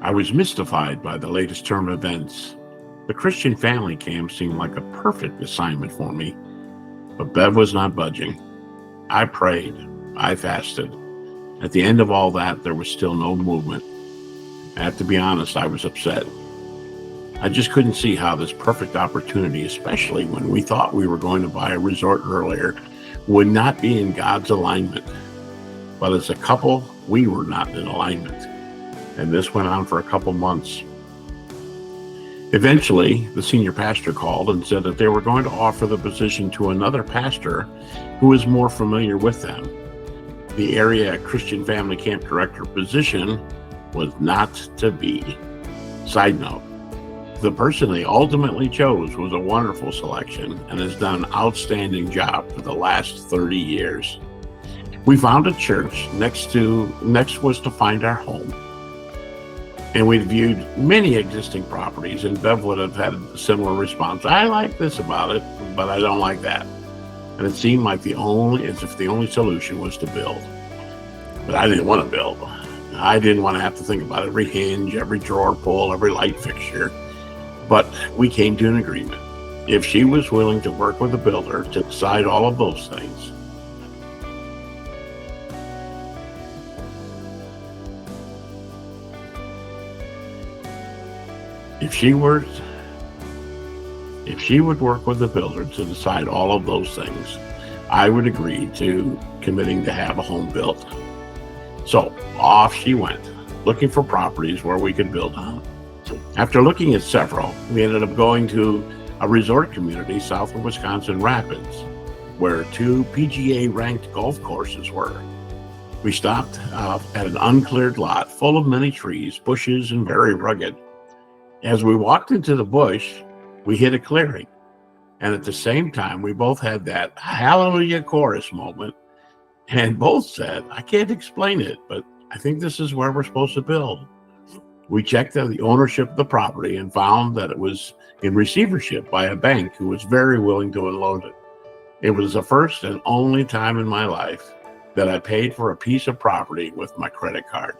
I was mystified by the latest term events. The Christian family camp seemed like a perfect assignment for me, but Bev was not budging. I prayed. I fasted. At the end of all that, there was still no movement. I have to be honest, I was upset. I just couldn't see how this perfect opportunity, especially when we thought we were going to buy a resort earlier, would not be in God's alignment. But as a couple, we were not in alignment. And this went on for a couple months. Eventually, the senior pastor called and said that they were going to offer the position to another pastor who was more familiar with them. The area Christian family camp director position was not to be. Side note, the person they ultimately chose was a wonderful selection and has done an outstanding job for the last 30 years. We found a church. Next was to find our home. And we'd viewed many existing properties, and Bev would have had a similar response. I like this about it, but I don't like that. And it seemed like as if the only solution was to build. But I didn't want to build. I didn't want to have to think about every hinge, every drawer pull, every light fixture. But we came to an agreement. If she was willing to work with a builder to decide all of those things, If she would work with the builder to decide all of those things, I would agree to committing to have a home built. So off she went, looking for properties where we could build on. After looking at several, we ended up going to a resort community south of Wisconsin Rapids, where 2 PGA-ranked golf courses were. We stopped at an uncleared lot full of many trees, bushes, and very rugged. As we walked into the bush, we hit a clearing. And at the same time, we both had that hallelujah chorus moment. And both said, I can't explain it, but I think this is where we're supposed to build. We checked the ownership of the property and found that it was in receivership by a bank who was very willing to unload it. It was the first and only time in my life that I paid for a piece of property with my credit card.